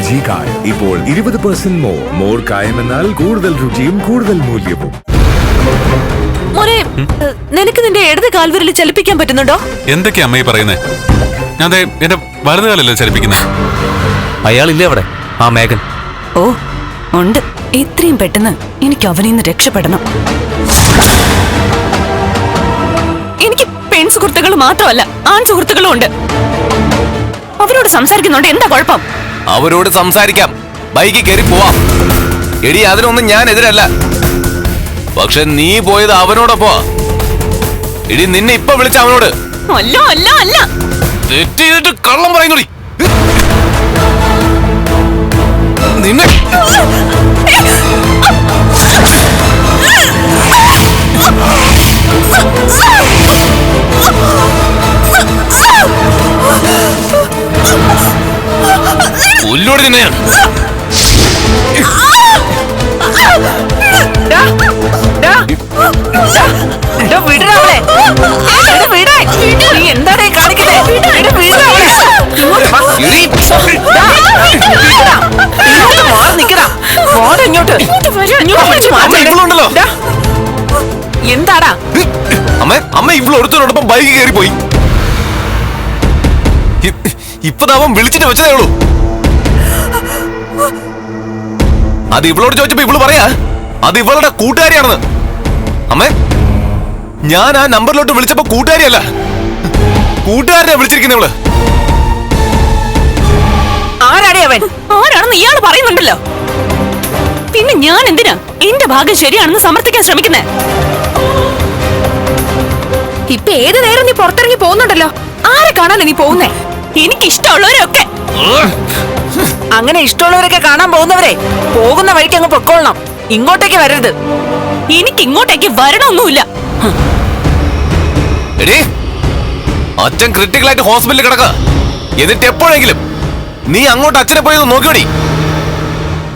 LG കായം ഇപ്പോൾ 20% more കായം എന്നാൽ കൂടുതൽ രുചിയും കൂടുതൽ മൂല്യവും. മോനെ, നിനക്ക് നിന്റെ ഇടത് കാൽവിരൽ ചലിപ്പിക്കാൻ പറ്റുന്നുണ്ടോ? എന്തൊക്കെയാ അമ്മയെ പറയുന്നേ? ഞാൻ എന്റെ വലത് കാലല്ലേ ചലിപ്പിക്കുന്നത്. അയാളില്ലേ അവിടെ, ആ മേഘൻ? ഓ ഉണ്ട്. എത്രയും പെട്ടെന്ന് എനിക്ക് അവനിൽ നിന്ന് രക്ഷപ്പെടണം. എനിക്ക് പെൺ സുഹൃത്തുക്കൾ മാത്രമല്ല, ആൺ സുഹൃത്തുക്കളും ഉണ്ട്. അവരോട് സംസാരിക്കുന്നുണ്ട്. എന്താ കുഴപ്പം? അവരോട് സംസാരിക്കാം, ബൈക്കിൽ കയറി പോവാം. എടി, അതിനൊന്നും ഞാൻ എതിരല്ല. പക്ഷെ നീ പോയത് അവനോടൊപ്പോ. എടി, നിന്നെ ഇപ്പൊ വിളിച്ച അവനോട്. അല്ല അല്ല അല്ല, തെറ്റ് ചെയ്തിട്ട് കള്ളം പറയുന്നുടി. നിന്നെ ഉള്ളോട് തന്നെയാണ്. എന്താടേ കാണിക്കുന്നേ? എന്താടാ അമ്മ ഇവളൊരുത്തരോടൊപ്പം ബൈക്ക് കയറി പോയി. ഇപ്പതാവൻ വിളിച്ചിട്ട് വെച്ചതേ ഉള്ളൂ. അത് ഇവളോട് ചോദിച്ചപ്പോ ഇവള് പറയാ അത് ഇവളുടെ കൂട്ടുകാരിയാണെന്ന്. അമ്മേ, ഞാൻ ആ നമ്പറിലോട്ട് വിളിച്ചപ്പോ കൂട്ടുകാരിയല്ല, കൂട്ടുകാരനെ വിളിച്ചിരിക്കുന്ന ഇവള്. ആരാടേ അവൻ? ആരാണെന്ന് ഇയാള് പറയുന്നുണ്ടല്ലോ. പിന്നെ ഞാൻ എന്തിനാ എന്റെ ഭാഗം ശരിയാണെന്ന് സമർത്ഥിക്കാൻ ശ്രമിക്കുന്നേ? ഇപ്പൊ ഏത് നേരം നീ പുറത്തിറങ്ങി പോകുന്നുണ്ടല്ലോ. ആരെ കാണാനാ നീ പോകുന്നേ? എനിക്ക് ഇഷ്ടമുള്ളവരൊക്കെ. അങ്ങനെ ഇഷ്ടമുള്ളവരൊക്കെ കാണാൻ പോകുന്നവരെ പോകുന്ന വഴിക്ക് അങ്ങ് പൊക്കോളണം. ഇങ്ങോട്ടേക്ക് വരരുത്. എനിക്ക് ഇങ്ങോട്ടേക്ക് വരണമൊന്നുമില്ല. അച്ഛൻ ക്രിട്ടിക്കലായിട്ട് ഹോസ്പിറ്റലിൽ കിടക്ക. എന്നിട്ട് എപ്പോഴെങ്കിലും നീ അങ്ങോട്ട് അച്ഛനെ പോയത് നോക്കിയോടി.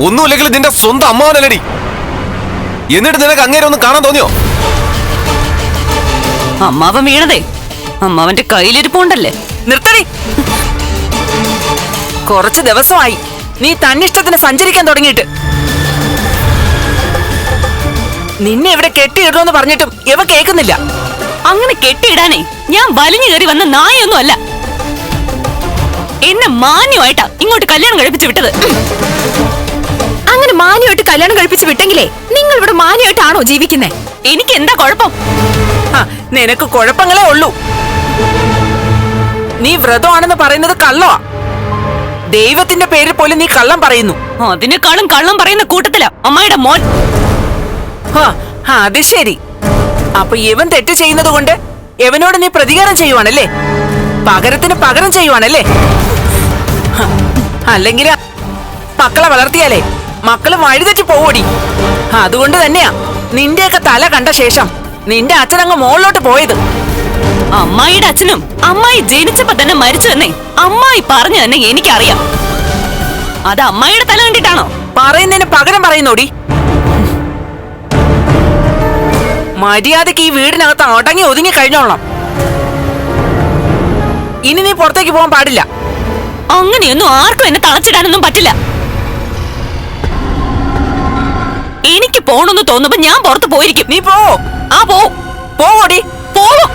ഒന്നുമില്ലെങ്കിലും നിന്റെ സ്വന്തം അമ്മാവനല്ലടി. എന്നിട്ട് നിനക്ക് അങ്ങേരെ ഒന്ന് കാണാൻ തോന്നിയോ? അമ്മാവൻ വീണതേ അമ്മാവന്റെ കയ്യിലിരിപ്പുണ്ടല്ലേ. നിർത്തടി. കുറച്ച് ദിവസമായി നീ തന്നിഷ്ടത്തിന് സഞ്ചരിക്കാൻ തുടങ്ങിയിട്ട്. നിന്നെ ഇവിടെ കെട്ടിയിടണമെന്ന് പറഞ്ഞിട്ടും ഇവ കേൾക്കുന്നില്ല. അങ്ങനെ കെട്ടിയിടാനേ ഞാൻ വലിഞ്ഞു കയറി വന്ന നായൊന്നും അല്ല. എന്നെ മാന്യമായിട്ടാ ഇങ്ങോട്ട് കല്യാണം കഴിപ്പിച്ചു വിട്ടത്. അങ്ങനെ മാന്യമായിട്ട് കല്യാണം കഴിപ്പിച്ചു വിട്ടെങ്കിലേ നിങ്ങൾ ഇവിടെ മാന്യമായിട്ടാണോ ജീവിക്കുന്നേ? എനിക്ക് എന്താ കുഴപ്പം? നിനക്ക് കുഴപ്പങ്ങളേ ഉള്ളൂ. നീ വ്രതമാണെന്ന് പറയുന്നത് കള്ളമാ. ദൈവത്തിന്റെ പേരിൽ പോലും നീ കള്ളം പറയുന്നു. അതിനേക്കാളും കള്ളം പറയുന്ന കൂട്ടത്തിലാ അമ്മായിയുടെ മോൻ. അത് ശരി. അപ്പൊ ഇവൻ തെറ്റ് ചെയ്യുന്നത് കൊണ്ട് എവനോട് നീ പ്രതികാരം ചെയ്യുവാണല്ലേ? പകരത്തിന് പകരം ചെയ്യുവാണല്ലേ? അല്ലെങ്കിൽ മക്കളെ വളർത്തിയാലേ മക്കള് വഴിതെറ്റി പോവോടി. അതുകൊണ്ട് തന്നെയാ നിന്റെയൊക്കെ തല കണ്ട ശേഷം നിന്റെ അച്ഛനങ്ങ് മോളിലോട്ട് പോയത്. അമ്മായിയുടെ അച്ഛനും അമ്മായി ജനിച്ചപ്പോ തന്നെ മരിച്ചു എന്നേ അമ്മായി പറഞ്ഞു തന്നെ എനിക്കറിയാം. അത് അമ്മായിയുടെ തല കണ്ടിട്ടാണോ? പറയുന്നതിന് പകരം പറയുന്നോടി. മര്യാദക്ക് ഈ വീടിനകത്ത് അടങ്ങി ഒതുങ്ങി കഴിഞ്ഞോളാം. ഇനി നീ പുറത്തേക്ക് പോകാൻ പാടില്ല. അങ്ങനെയൊന്നും ആർക്കും എന്നെ തളച്ചിടാനൊന്നും പറ്റില്ല. എനിക്ക് പോണെന്ന് തോന്നുമ്പോ ഞാൻ പുറത്ത് പോയിരിക്കും. നീ പോ. ആ പോടി. പോവോ.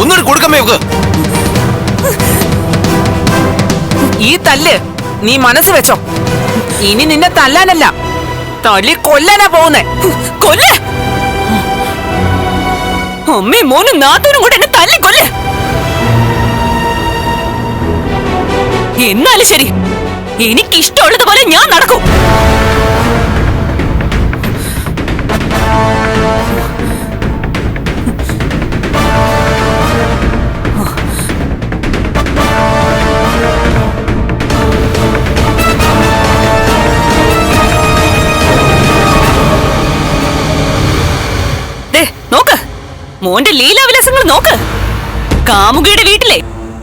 ഒന്നുകൂടി കൊടുക്കമ്മേ. ഈ തല്ല് നീ മനസ്സ് വെച്ചോ. ഇനി നിന്നെ തല്ലാനല്ല, തല്ലി കൊല്ലാനാ പോകുന്നേ. കൊല്ല. അമ്മയും മോനും നാത്തൂനും കൂടെ എന്നെ തല്ലി കൊല്ലേ. എന്നാലും ശരി, എനിക്കിഷ്ടമുള്ളതുപോലെ ഞാൻ നടക്കും. മോന്റെ ലീലാവിലാസങ്ങൾ നോക്ക്. കാമുകിയുടെ വീട്ടിലെ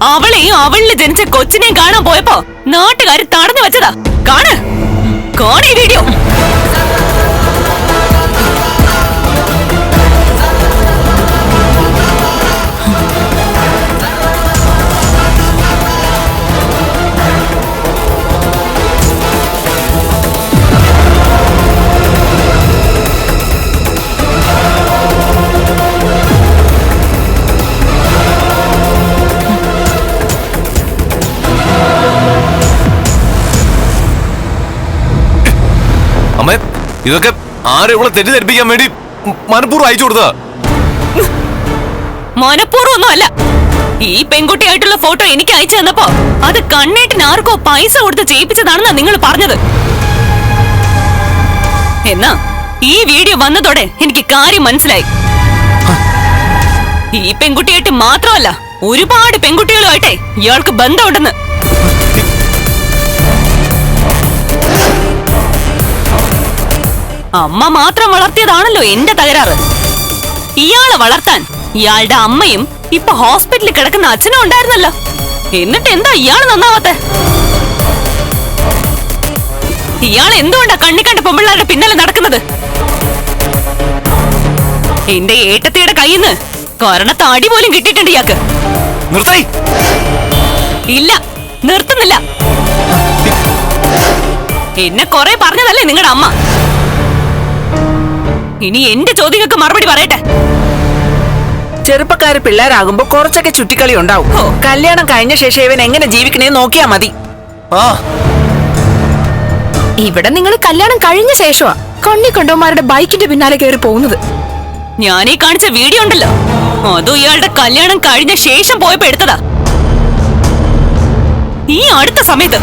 അവളെയും അവളിൽ ജനിച്ച കൊച്ചിനെയും കാണാൻ പോയപ്പോ നാട്ടുകാർ തടഞ്ഞു വെച്ചതാ. കാണ് ഈ വീഡിയോ. അമ്മേ, ഇതൊക്കെ ആരും ഇവിടെ തെറ്റിദ്ധരിപ്പിക്കാൻ വേണ്ടി മനഃപൂർവ്വം അയച്ചു കൊടുത്തതാ. മനഃപൂർവ്വം ഒന്നും അല്ല. ഈ പെൺകുട്ടിയായിട്ടുള്ള ഫോട്ടോ എനിക്ക് അയച്ചു തന്നപ്പോ അത് കണ്ണേട്ടിന് ആർക്കോ പൈസ കൊടുത്ത് ചെയ്യിപ്പിച്ചതാണെന്നാ നിങ്ങൾ പറഞ്ഞത്. എന്നാ ഈ വീഡിയോ വന്നതോടെ എനിക്ക് കാര്യം മനസ്സിലായി. ഈ പെൺകുട്ടിയായിട്ട് മാത്രമല്ല, ഒരുപാട് പെൺകുട്ടികളുമായിട്ടേ ഇയാൾക്ക് ബന്ധമുണ്ടെന്ന്. അമ്മ മാത്രം വളർത്തിയതാണല്ലോ എന്റെ തകരാറ്. ഇയാളെ വളർത്താൻ ഇയാളുടെ അമ്മയും ഇപ്പൊ ഹോസ്പിറ്റലിൽ കിടക്കുന്ന അച്ഛനും ഉണ്ടായിരുന്നല്ലോ. എന്നിട്ട് എന്താ ഇയാള് നന്നാവാത്തെ? ഇയാൾ എന്തുകൊണ്ടാ കണ്ണിക്കണ്ട പെമ്പിള്ളാരുടെ പിന്നാലെ നടക്കുന്നത്? എന്റെ ഏട്ടത്തിയുടെ കയ്യിന്ന് കൊരണ താടി പോലും കിട്ടിയിട്ടുണ്ട് ഇയാൾക്ക്. ഇല്ല, നിർത്തുന്നില്ല. എന്നെ കുറെ പറഞ്ഞതല്ലേ നിങ്ങളുടെ അമ്മ. ഇനി എന്റെ ചോദ്യങ്ങൾക്ക് മറുപടി പറയട്ടെ. ചെറുപ്പക്കാര് പിള്ളേരാകുമ്പോ കുറച്ചൊക്കെ ചുറ്റിക്കളി ഉണ്ടാവും. കല്യാണം കഴിഞ്ഞ ശേഷം ഇവൻ എങ്ങനെ ജീവിക്കണേന്ന് നോക്കിയാ മതി. ഇവിടെ നിങ്ങൾ കല്യാണം കഴിഞ്ഞ ശേഷമാ കണ്ണിക്കണ്ടവന്മാരുടെ ബൈക്കിന്റെ പിന്നാലെ കയറി പോകുന്നത്. ഞാനീ കാണിച്ച വീഡിയോ ഉണ്ടല്ലോ, അതും ഇയാളുടെ കല്യാണം കഴിഞ്ഞ ശേഷം പോയപ്പോ എടുത്തതാ. ഈ അടുത്ത സമയത്ത്.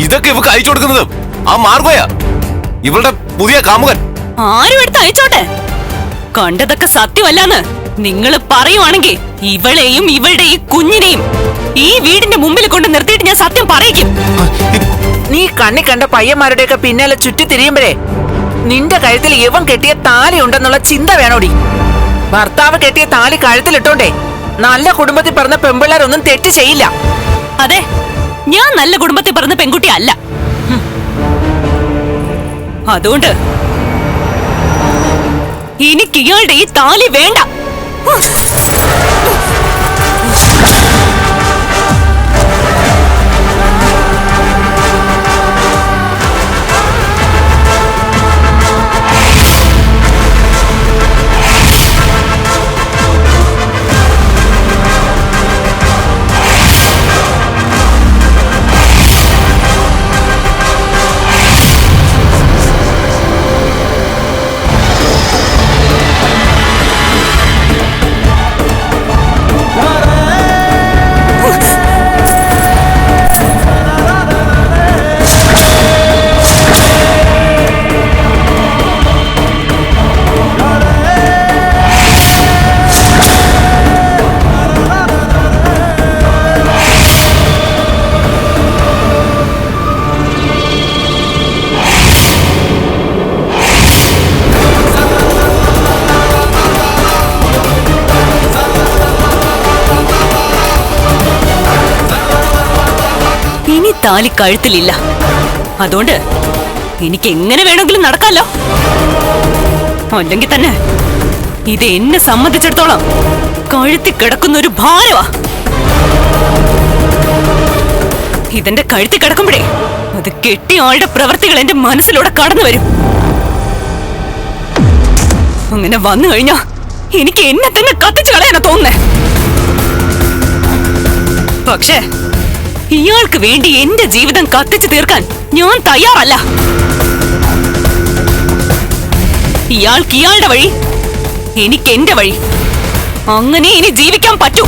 ഇതൊക്കെ ഇവക്ക് അയച്ചു കൊടുക്കുന്നത് ആ മാർഗോയാ, ഇവളുടെ പുതിയ കാമുകൻ. ആരും എടുത്ത് അയച്ചോട്ടെ. കണ്ടതൊക്കെ സത്യമല്ലെന്ന് നിങ്ങൾ പറയുവാണെങ്കിൽ ഇവളെയും ഇവളുടെ ഈ കുഞ്ഞിനെയും ഈ വീടിന്റെ മുമ്പിൽ കൊണ്ട് നിർത്തിയിട്ട് ഞാൻ സത്യം പറയിക്കും. നീ കണ്ണി കണ്ട പയ്യന്മാരുടെയൊക്കെ പിന്നാലെ ചുറ്റി തിരിയുമ്പോഴേ നിന്റെ കഴുത്തിൽ ഇവൻ കെട്ടിയ താലി ഉണ്ടെന്നുള്ള ചിന്ത വേണോടി. ഭർത്താവ് കെട്ടിയ താലി കഴുത്തിലിട്ടോണ്ടേ നല്ല കുടുംബത്തിൽ പറഞ്ഞ പെമ്പിള്ളേരൊന്നും തെറ്റ് ചെയ്യില്ല. അതെ, ഞാൻ നല്ല കുടുംബത്തിൽ പറഞ്ഞ പെൺകുട്ടി അല്ല. അതുകൊണ്ട് എനിക്ക് ഇയാളുടെ ഈ താലി വേണ്ട. താലി കഴുത്തിലില്ല. അതുകൊണ്ട് എനിക്ക് എങ്ങനെ വേണമെങ്കിലും നടക്കാമല്ലോ. അല്ലെങ്കിൽ തന്നെ ഇത് എന്നെ സംബന്ധിച്ചിടത്തോളം കഴുത്തി കിടക്കുന്ന ഒരു ഭാരമാ. ഇതെന്റെ കഴുത്തി കിടക്കുമ്പോഴേ അത് കെട്ടിയ ആളുടെ പ്രവൃത്തികൾ എന്റെ മനസ്സിലൂടെ കടന്നു വരും. അങ്ങനെ വന്നു കഴിഞ്ഞാ എനിക്ക് എന്നെ തന്നെ കത്തിച്ചു കളയാനാ തോന്നുന്നേ. പക്ഷേ ഇയാൾക്ക് വേണ്ടി എന്റെ ജീവിതം കത്തിച്ചു തീർക്കാൻ ഞാൻ തയ്യാറല്ല. ഇയാൾക്ക് ഇയാളുടെ വഴി, എനിക്ക് എന്റെ വഴി. അങ്ങനെ ഇനി ജീവിക്കാൻ പറ്റൂ.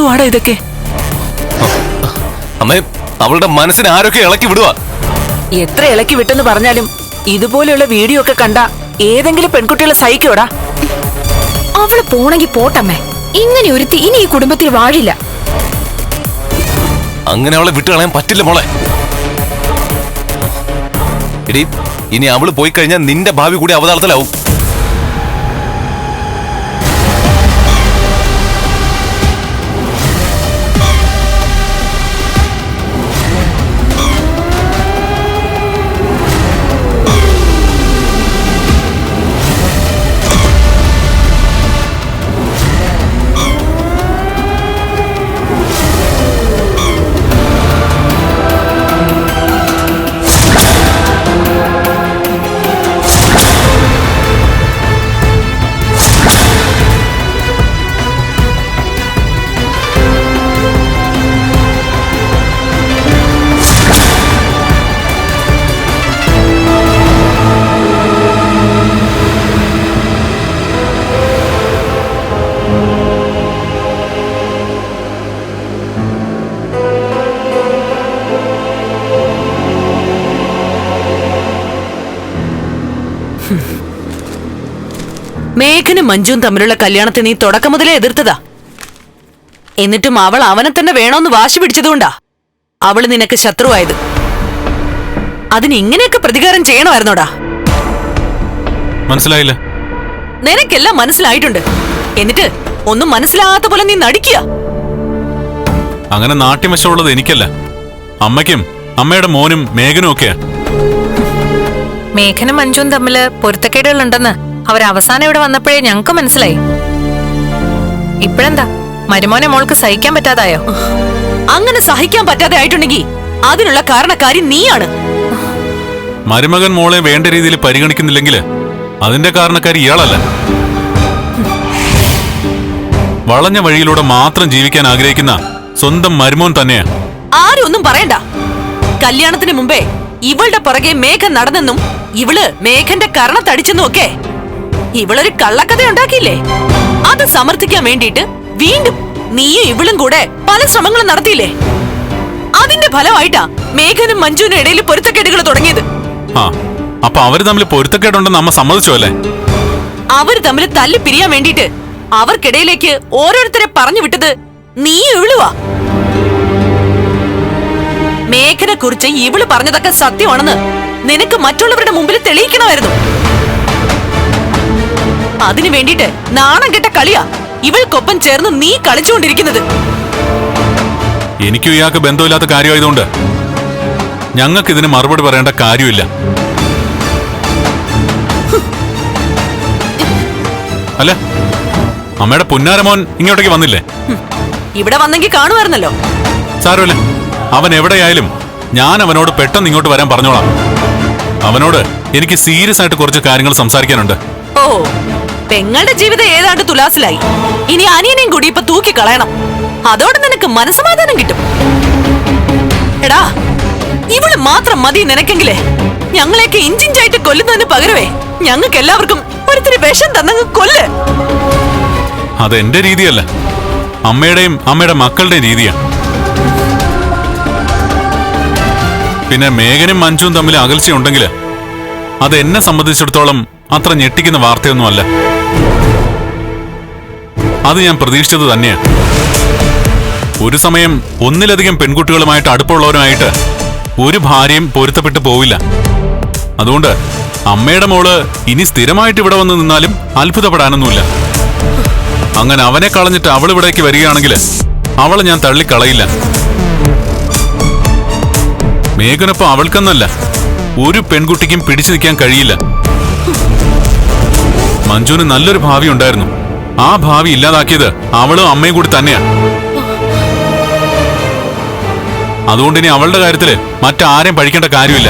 എന്തുവാടാ ഇതൊക്കെ? അമ്മേ, അവളുടെ മനസ്സിനെ ആരൊക്കെ ഇളക്കി വിടുക. എത്ര ഇളക്കി വിട്ടെന്ന് പറഞ്ഞാലും ഇതുപോലെയുള്ള വീഡിയോ ഒക്കെ കണ്ട ഏതെങ്കിലും പെൺകുട്ടികളെ സഹിക്കോടാ? അവള് പോണെങ്കി പോട്ടമ്മേ. ഇങ്ങനെ ഒരുത്തി ഇനി ഈ കുടുംബത്തിൽ വാഴില്ല. അങ്ങനെ അവളെ വിട്ടു കളയാൻ പറ്റില്ല മോളെ. എടി, ഇനി അവള് പോയി കഴിഞ്ഞാൽ നിന്റെ ഭാവി കൂടി അവതാളത്തിലാവും. മേഘനും മഞ്ജുവും തമ്മിലുള്ള കല്യാണത്തെ നീ തുടക്കം മുതലേ എതിർത്തതാ. എന്നിട്ടും അവൾ അവനെ തന്നെ വേണോന്ന് വാശി പിടിച്ചതുകൊണ്ടാ അവള് നിനക്ക് ശത്രുവായത്. അതിന് ഇങ്ങനെയൊക്കെ പ്രതികാരം ചെയ്യണമായിരുന്നോടാ? മനസ്സിലായില്ല. നിനക്കെല്ലാം മനസ്സിലായിട്ടുണ്ട്. എന്നിട്ട് ഒന്നും മനസ്സിലാകാത്ത പോലെ നീ നടിക്കുക. അങ്ങനെ നാട്യമശമുള്ളത് എനിക്കല്ല, അമ്മയ്ക്കും അമ്മയുടെ മോനും മേഘനും ഒക്കെയാ. മേഘനും മഞ്ജുവും തമ്മില് പൊരുത്തക്കേടുകളുണ്ടെന്ന് അവരവസാനം ഇവിടെ വന്നപ്പോഴേ ഞങ്ങക്ക് മനസ്സിലായി. ഇപ്പഴെന്താ മരുമോനെ മോൾക്ക് സഹിക്കാൻ പറ്റാതായോ? അങ്ങനെ സഹിക്കാൻ പറ്റാതെ ആയിട്ടുണ്ടെങ്കിൽ അതിനുള്ള കാരണക്കാരി നീയാണ്. മരുമകൻ മോളെ വേണ്ട രീതിയിൽ പരിഗണിക്കുന്നില്ലെങ്കിൽ അതിന്റെ കാരണക്കാരി ഇയാളല്ല. വളഞ്ഞ വഴിയിലൂടെ മാത്രം ജീവിക്കാൻ ആഗ്രഹിക്കുന്ന സ്വന്തം മരുമോൻ തന്നെയാ. ആരും ഒന്നും പറയണ്ട. കല്യാണത്തിന് മുമ്പേ ഇവളുടെ പുറകെ മേഘൻ നടന്നെന്നും ഇവള് മേഘന്റെ കർണത്തടിച്ചെന്നും ഒക്കെ ഇവളൊരു കള്ളക്കഥ ഉണ്ടാക്കിയില്ലേ? അത് സമർത്ഥിക്കാൻ വേണ്ടിയിട്ട് വീണ്ടും നീയും ഇവളും കൂടെ പല ശ്രമങ്ങളും നടത്തിയില്ലേ? അതിന്റെ ഫലമായിട്ടാ മേഘനും മഞ്ജുവിനും ഇടയിൽ പൊരുത്തക്കേടുകൾ തുടങ്ങിയത്. ആ, അപ്പൊ അവര് തമ്മിൽ പൊരുത്തക്കേടുണ്ടെന്ന് അമ്മ സമ്മതിച്ചു അല്ലേ? അവര് തമ്മിൽ തല്ലി പിരിയാൻ വേണ്ടിയിട്ട് അവർക്കിടയിലേക്ക് ഓരോരുത്തരെ പറഞ്ഞു വിട്ടത് നീയും ഇവളുവാ. മേഘനെ കുറിച്ച് ഇവള് പറഞ്ഞതൊക്കെ സത്യമാണെന്ന് നിനക്ക് മറ്റുള്ളവരുടെ മുമ്പിൽ തെളിയിക്കണമായിരുന്നു. അതിനു വേണ്ടിട്ട് നാണം കെട്ട കളിയാ ഇവൾക്കൊപ്പം ചേർന്ന് നീ കളിച്ചുകൊണ്ടിരിക്കുന്നത്. എനിക്കും ഇയാൾക്ക് ബന്ധമില്ലാത്ത കാര്യമായതുകൊണ്ട് ഞങ്ങൾക്ക് ഇതിന് മറുപടി പറയേണ്ട കാര്യമില്ല. അല്ല, അമ്മയുടെ പുന്നാരമോൻ ഇങ്ങോട്ടേക്ക് വന്നില്ലേ? ഇവിടെ വന്നെങ്കിൽ കാണുമായിരുന്നല്ലോ. സാരമില്ല, അവൻ എവിടെയായാലും ഞാൻ അവനോട് പെട്ടെന്ന് ഇങ്ങോട്ട് വരാൻ പറഞ്ഞോളാം. അവനോട് എനിക്ക് സീരിയസ് ആയിട്ട് കുറച്ച് കാര്യങ്ങൾ സംസാരിക്കാനുണ്ട്. ഓ, പെങ്ങളുടെ ജീവിതം ഏതാണ്ട് തുലാസിലായി. ഇനി അനിയനെയും കൂടി ഇപ്പൊ തൂക്കി കളയണം. അതോടെ നിനക്ക് മനസ്സമാധാനം കിട്ടും. എടാ, ഇവള് മാത്രം മതി നിനക്കെങ്കിലേ ഞങ്ങളെയൊക്കെ ഇഞ്ചിഞ്ചായിട്ട് കൊല്ലുന്നതിന് പകരവേ ഞങ്ങൾക്ക് എല്ലാവർക്കും ഒരുത്തിരി വിഷം തന്നങ്ങ് കൊല്ല്. അതെന്റെ രീതിയല്ല, അമ്മയുടെയും അമ്മയുടെ മക്കളുടെയും രീതിയാണ്. പിന്നെ മേഘനും മഞ്ജുവും തമ്മിൽ അകൽച്ചയുണ്ടെങ്കിൽ അത് എന്നെ സംബന്ധിച്ചിടത്തോളം അത്ര ഞെട്ടിക്കുന്ന വാർത്തയൊന്നുമല്ല. അത് ഞാൻ പ്രതീക്ഷിച്ചത് തന്നെയാണ്. ഒരു സമയം ഒന്നിലധികം പെൺകുട്ടികളുമായിട്ട് അടുപ്പമുള്ളവരുമായിട്ട് ഒരു ഭാര്യയും പൊരുത്തപ്പെട്ടു പോവില്ല. അതുകൊണ്ട് അമ്മയുടെ മോള് ഇനി സ്ഥിരമായിട്ട് ഇവിടെ വന്ന് നിന്നാലും അത്ഭുതപ്പെടാനൊന്നുമില്ല. അങ്ങനെ അവനെ കളഞ്ഞിട്ട് അവൾ ഇവിടേക്ക് വരികയാണെങ്കിൽ അവളെ ഞാൻ തള്ളിക്കളയില്ല. മേഘനൊപ്പം അവൾക്കെന്നല്ല ഒരു പെൺകുട്ടിക്കും പിടിച്ചു നിൽക്കാൻ കഴിയില്ല. മഞ്ജുവിന് നല്ലൊരു ഭാവി ഉണ്ടായിരുന്നു. ആ ഭാവി ഇല്ലാതാക്കിയത് അവളും അമ്മയും കൂടി തന്നെയാണ്. അതുകൊണ്ട് ഇനി അവളുടെ കാര്യത്തില് മറ്റാരെയും പഴിക്കേണ്ട കാര്യമില്ല.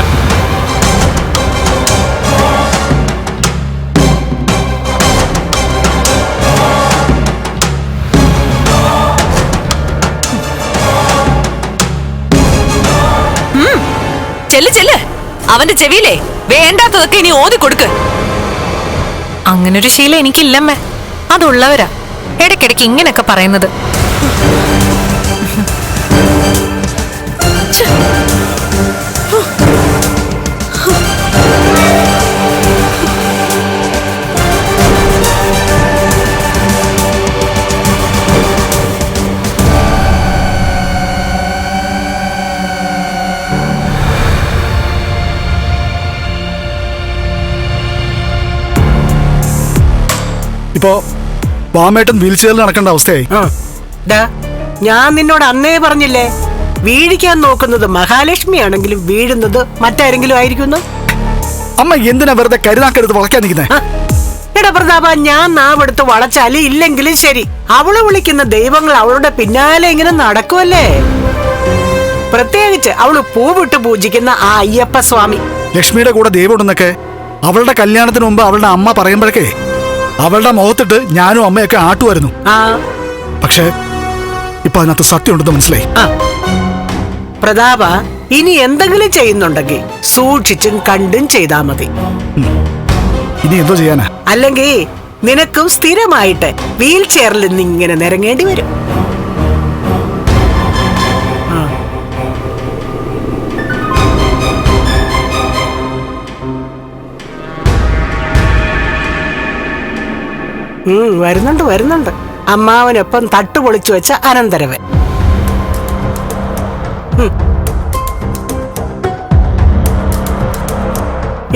ചെല്ല് ചെല്ല്, അവന്റെ ചെവിയിലേ വേണ്ടാത്തതൊക്കെ ഇനി ഓതി കൊടുക്ക്. അങ്ങനൊരു ശീലം എനിക്കില്ലമ്മേ. അതുള്ളവരാ ഇടയ്ക്കിടയ്ക്ക് ഇങ്ങനെയൊക്കെ പറയുന്നത്. ഇപ്പോ വാമേട്ടൻ വീൽ ചെയറിൽ നടക്കേണ്ട അവസ്ഥയായി. ഞാൻ നിന്നോട് അന്നേ പറഞ്ഞില്ലേ, വീഴിക്കാൻ നോക്കുന്നത് മഹാലക്ഷ്മി ആണെങ്കിലും വീഴുന്നത് മറ്റാരെങ്കിലും ആയിരിക്കുന്നു. അമ്മ എന്തിനാ വെറുതെ കരുതാക്കരുത് വളയ്ക്കാൻ നിൽക്കുന്നേ? എടാ പ്രതാപ, ഞാൻ നാവെടുത്ത് വളച്ചാല് ഇല്ലെങ്കിലും ശരി, അവള് വിളിക്കുന്ന ദൈവങ്ങൾ അവളുടെ പിന്നാലെ ഇങ്ങനെ നടക്കുമല്ലേ. പ്രത്യേകിച്ച് അവള് പൂവിട്ട് പൂജിക്കുന്ന ആ അയ്യപ്പ സ്വാമി. ലക്ഷ്മിയുടെ കൂടെ ദൈവമുണ്ടെന്നൊക്കെ അവളുടെ കല്യാണത്തിന് മുമ്പ് അവളുടെ അമ്മ പറയുമ്പോഴേക്കേ അവളുടെ മുഖത്തിട്ട് ഞാനും അമ്മയൊക്കെ ആട്ടുമായിരുന്നു. പക്ഷേ ഇപ്പൊ അതിനകത്ത് സത്യം ഉണ്ടെന്ന് മനസ്സിലായി. പ്രതാപ, ഇനി എന്തെങ്കിലും ചെയ്യുന്നുണ്ടെങ്കിൽ സൂക്ഷിച്ചും കണ്ടും ചെയ്താ മതി. ഇനി എന്തോ ചെയ്യാനാ? അല്ലെങ്കിൽ നിനക്കും സ്ഥിരമായിട്ട് വീൽ ചെയറിൽ നിന്ന് ഇങ്ങനെ നിരങ്ങേണ്ടി വരും. വരുന്നുണ്ട് വരുന്നുണ്ട്, അമ്മാവനൊപ്പം തട്ടുപൊളിച്ചു വെച്ച അനന്തരവൻ.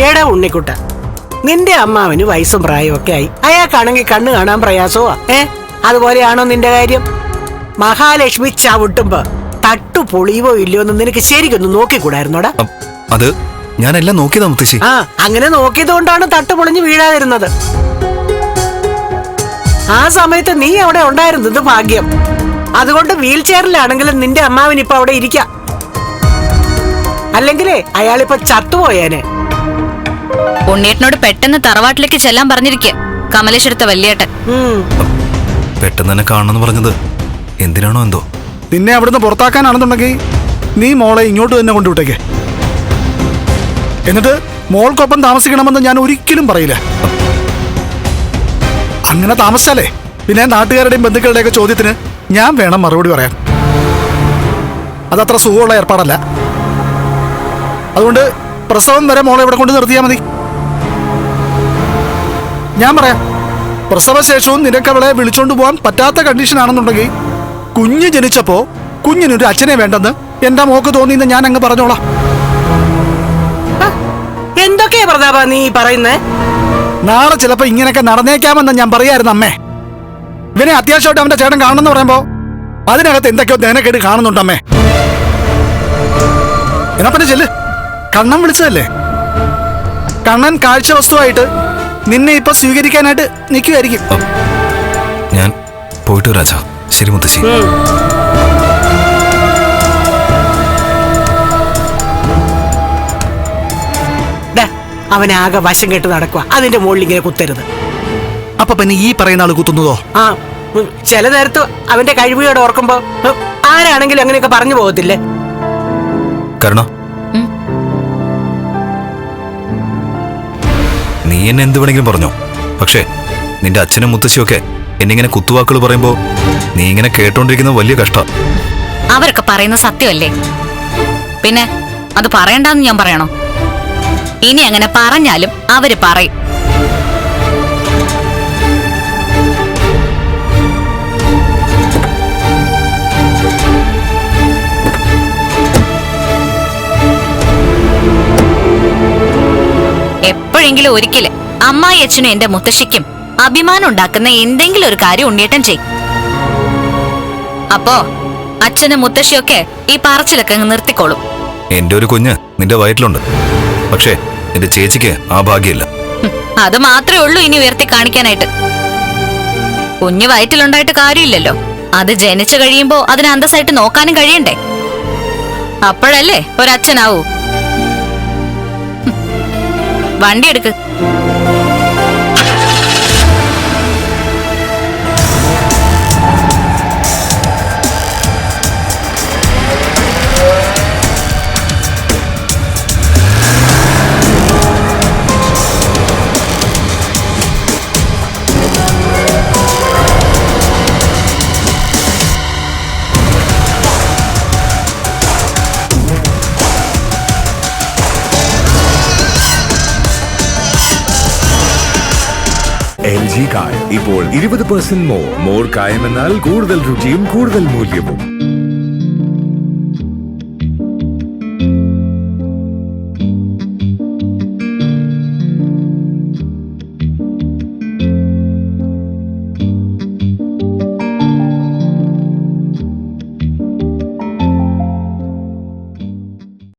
എടാ ഉണ്ണിക്കുട്ട, നിന്റെ അമ്മാവന് വയസ്സും പ്രായമൊക്കെ ആയി. അയാൾക്കാണെങ്കിൽ കണ്ണ് കാണാൻ പ്രയാസമാ. അതുപോലെയാണോ നിന്റെ കാര്യം? മഹാലക്ഷ്മി ചവിട്ടുമ്പോ തട്ടു പൊളിയുവോ ഇല്ലയോ എന്ന് നിനക്ക് ശരിക്കൊന്ന് നോക്കിക്കൂടായിരുന്നോടാ? അത് ഞാനെല്ലാം നോക്കിയതാ മുത്തശ്ശി. അങ്ങനെ നോക്കിയത് കൊണ്ടാണ് തട്ടു പൊളിഞ്ഞ് വീഴാതിരുന്നത്. ആ സമയത്ത് നീ അവിടെ ഉണ്ടായിരുന്നത് ഭാഗ്യം. അതുകൊണ്ട് വീൽ ചെയറിലാണെങ്കിലും നിന്റെ അമ്മാവൻ ഇപ്പൊ അവിടെ ഇരിക്കാം. അല്ലെങ്കിലേ അയാളിപ്പോ ചത്തുപോയേനെ. ഉണ്ണിയേട്ടനോട് പെട്ടെന്ന് തറവാട്ടിലേക്ക് ചെല്ലാൻ പറഞ്ഞിരിക്കുക കമലേശ്വരത്തെ വല്യേട്ടൻ. പെട്ടെന്ന് തന്നെ കാണണമെന്ന് പറഞ്ഞത് എന്തിനാണോ എന്തോ. നിന്നെ അവിടുന്ന് പുറത്താക്കാനാണെന്നുണ്ടെങ്കിൽ നീ മോളെ ഇങ്ങോട്ട് തന്നെ കൊണ്ടുവിട്ടേക്ക്. എന്നിട്ട് മോൾക്കൊപ്പം താമസിക്കണമെന്ന് ഞാൻ ഒരിക്കലും പറയില്ല. അങ്ങനെ താമസിച്ചാലേ പിന്നെ നാട്ടുകാരുടെയും ബന്ധുക്കളുടെയൊക്കെ ചോദ്യത്തിന് ഞാൻ വേണം മറുപടി പറയാൻ. അതത്ര സുഖമുള്ള ഏർപ്പാടല്ല. അതുകൊണ്ട് പ്രസവം വരെ മോളെ ഇവിടെ കൊണ്ട് നിർത്തിയാൽ മതി. ഞാൻ പറയാം, പ്രസവശേഷവും നിനക്ക് അവളെ വിളിച്ചോണ്ട് പോകാൻ പറ്റാത്ത കണ്ടീഷൻ ആണെന്നുണ്ടെങ്കിൽ കുഞ്ഞ് ജനിച്ചപ്പോ കുഞ്ഞിനൊരു അച്ഛനെ വേണ്ടെന്ന് എന്റെ മോക്ക് തോന്നിയെന്ന് ഞാൻ അങ്ങ് പറഞ്ഞോളാം. എന്തൊക്കെയാ പ്രതാപ നീ പറയുന്നേ? നാളെ ചിലപ്പോ ഇങ്ങനെയൊക്കെ നടന്നേക്കാമെന്ന് ഞാൻ പറയായിരുന്നു അമ്മേ. ഇവനെ അത്യാവശ്യമായിട്ട് അവന്റെ ചേട്ടൻ കാണണമെന്ന് പറയുമ്പോ അതിനകത്ത് എന്തൊക്കെയോ ദേനക്കേട് കാണുന്നുണ്ടമ്മേ. എന്നാ പിന്നെ ചെല്ല്, കണ്ണൻ വിളിച്ചതല്ലേ. കണ്ണൻ കാഴ്ച വസ്തുവായിട്ട് നിന്നെ ഇപ്പൊ സ്വീകരിക്കാനായിട്ട് നിൽക്കുമായിരിക്കും. ഞാൻ പോയിട്ട് രാജാ. ശരി മുത്തശ്ശി. അവനാകെ വശം കെട്ട് നടക്കുക, അതിന്റെ മുകളിൽ ഇങ്ങനെ കുത്തരുത്. അപ്പൊ പിന്നെ ഈ പറയുന്ന ആള് കുത്തുന്നതോ? ചില നേരത്ത് അവന്റെ കഴിവുകേട് ഓർക്കുമ്പോ ആരാണെങ്കിലും അങ്ങനെയൊക്കെ പറഞ്ഞു പോകത്തില്ലേ? കരുണ, നീ എന്നെ എന്ത് വേണമെങ്കിലും പറഞ്ഞോ. പക്ഷേ നിന്റെ അച്ഛനും മുത്തശ്ശിയൊക്കെ എന്നിങ്ങനെ കുത്തുവാക്കുകൾ പറയുമ്പോ നീ ഇങ്ങനെ കേട്ടോണ്ടിരിക്കുന്നത് വലിയ കഷ്ടം. അവരൊക്കെ പറയുന്ന സത്യമല്ലേ? പിന്നെ അത് പറയണ്ടെന്ന് ഞാൻ പറയണോ? ഇനി അങ്ങനെ പറഞ്ഞാലും അവര് പറയും. എപ്പോഴെങ്കിലും ഒരിക്കല് അമ്മായി അച്ഛനും എന്റെ മുത്തശ്ശിക്കും അഭിമാനം ഉണ്ടാക്കുന്ന എന്തെങ്കിലും ഒരു കാര്യം ഉണ്ണിയേട്ടൻ ചെയ്യും. അപ്പോ അച്ഛനും മുത്തശ്ശിയൊക്കെ ഈ പറച്ചിലൊക്കെ അങ്ങ് നിർത്തിക്കോളും. എന്റെ ഒരു കുഞ്ഞ് നിന്റെ വയറ്റിലുണ്ട്. പക്ഷേ നിന്റെ ചേച്ചിക്ക് ആ ഭാഗ്യമില്ല. അത് മാത്രമേ ഉള്ളൂ ഇനി ഉയർത്തി കാണിക്കാനായിട്ട്. കുഞ്ഞു വയറ്റിലുണ്ടായിട്ട് കാര്യമില്ലല്ലോ. അത് ജനിച്ചു കഴിയുമ്പോ അതിനെ അന്തസ്സായിട്ട് നോക്കാനും കഴിയണ്ടേ? അപ്പോഴല്ലേ ഒരച്ഛനാവൂ. വണ്ടി എടുക്ക്. LG കായം ഇപ്പോൾ 20% മോർ കായം എന്നാൽ കൂടുതൽ രുചിയും കൂടുതൽ മൂല്യവും.